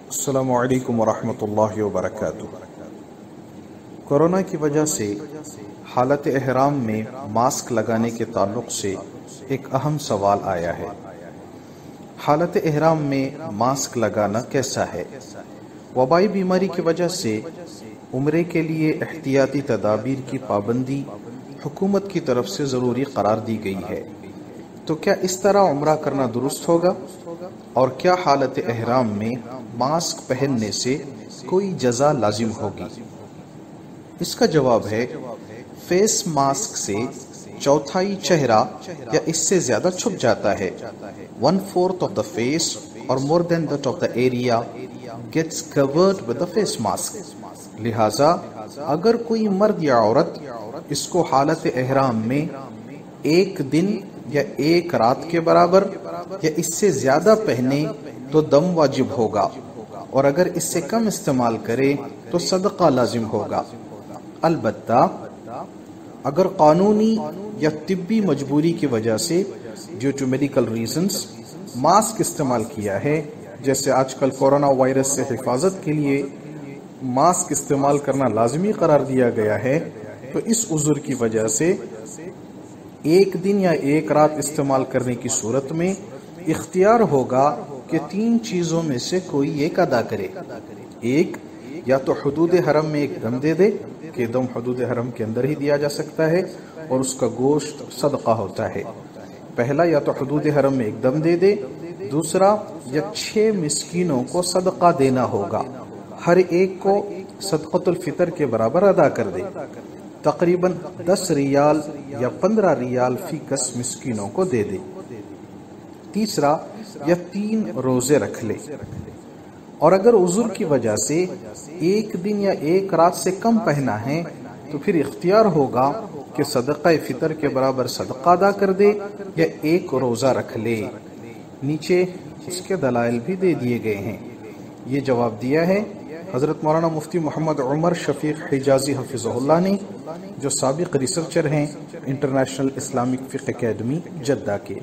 السلام علیکم ورحمۃ اللہ وبرکاتہ۔ کورونا کی وجہ سے حالت احرام میں ماسک لگانے کے تعلق سے ایک اہم سوال آیا ہے۔ حالت احرام میں ماسک لگانا کیسا ہے؟ وبائی بیماری کی وجہ سے عمرے کے لیے احتیاطی تدابیر کی پابندی حکومت کی طرف سے ضروری قرار دی گئی ہے، تو کیا اس طرح عمرہ کرنا درست ہوگا؟ اور کیا حالت احرام میں ماسک پہننے سے کوئی جزا لازم ہوگی؟ اس کا جواب ہے، فیس ماسک سے چوتھائی چہرہ یا اس سے زیادہ چھپ جاتا ہے۔ 1/4 of the face or more than that of the area gets covered with the face mask۔ لہٰذا اگر کوئی مرد یا عورت اس کو حالت احرام میں ایک دن یا ایک رات کے برابر یا اس سے زیادہ پہنے تو دم واجب ہوگا، اور اگر اس سے کم استعمال کرے تو صدقہ لازم ہوگا۔ البتہ اگر قانونی یا طبی مجبوری کی وجہ سے due to medical reasons mask استعمال کیا ہے، جیسے آج کل کورونا وائرس سے حفاظت کے لیے ماسک استعمال کرنا لازمی قرار دیا گیا ہے، تو اس عذر کی وجہ سے ایک دن یا ایک رات استعمال کرنے کی صورت میں اختیار ہوگا کہ 3 چیزوں میں سے کوئی ایک ادا کرے۔ ایک، یا تو حدود حرم میں ایک دم دے دے کہ دم حدود حرم کے اندر ہی دیا جا سکتا ہے اور اس کا گوشت صدقہ ہوتا ہے۔ پہلا، یا تو حدود حرم میں ایک دم دے دے۔ دوسرا، یا 6 مسکینوں کو صدقہ دینا ہوگا، ہر ایک کو صدقۃ الفطر کے برابر ادا کر دے، تقریباً 10 ریال یا 15 ریال فی کس مسکینوں کو دے دے۔ تیسرا، یا 3 روزے رکھ لے، اور اگر عذر کی وجہ سے ایک دن یا ایک رات سے کم پہنا ہے تو پھر اختیار ہوگا کہ صدقہ فطر کے برابر صدقہ ادا کر دے یا ایک روزہ رکھ لے۔ نیچے اس کے دلائل بھی دے دیے گئے ہیں۔ یہ جواب دیا ہے حضرت مولانا مفتی محمد عمر شفیق حجازی حفظہ اللہ نے، جو سابق ریسرچر ہیں انٹرنیشنل اسلامک فقہ اکیڈمی جدہ کے۔